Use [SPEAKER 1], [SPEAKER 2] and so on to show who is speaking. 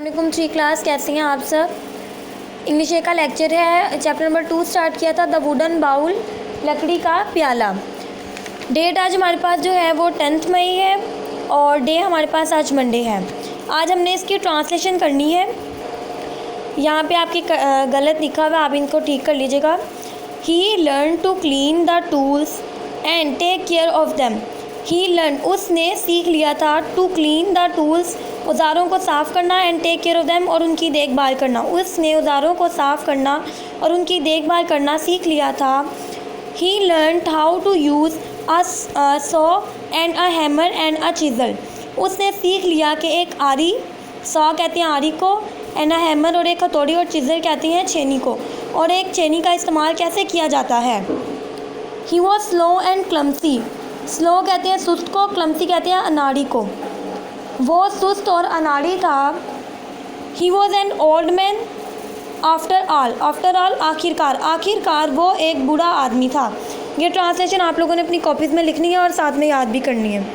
[SPEAKER 1] वालेकुम three class, कैसे हैं आप सब। इंग्लिश का लेक्चर है, चैप्टर नंबर 2 स्टार्ट किया था, द वुडन बाउल, लकड़ी का प्याला। डेट आज हमारे पास जो है वो 10 मई है और डे हमारे पास आज मंडे है। आज हमने इसकी ट्रांसलेशन करनी है। यहाँ पे आपकी गलत लिखा हुआ है, आप इनको ठीक कर लीजिएगा। He learn to clean the tools and take care of them. He learn, उसने सीख लिया था, टू क्लीन द टूल्स, औज़ारों को साफ़ करना, and take care of them, और उनकी देखभाल करना। उसने औज़ारों को साफ़ करना और उनकी देखभाल करना सीख लिया था। He learn how to use a saw and a hammer and a chisel. उसने सीख लिया कि एक आरी, सॉ कहते हैं आरी को, एंड अ हैमर, और एक हथौड़ी, और चिज़ल कहते हैं छेनी को, और एक छेनी का इस्तेमाल कैसे किया जाता है। He was slow and clumsy. Slow कहते हैं सुस्त को, क्लमसी कहते हैं अनाड़ी को। वो सुस्त और अनाड़ी था। He was an old man after all, आखिरकार, आखिरकार वो एक बूढ़ा आदमी था। ये ट्रांसलेशन आप लोगों ने अपनी कॉपीज़ में लिखनी है और साथ में याद भी करनी है।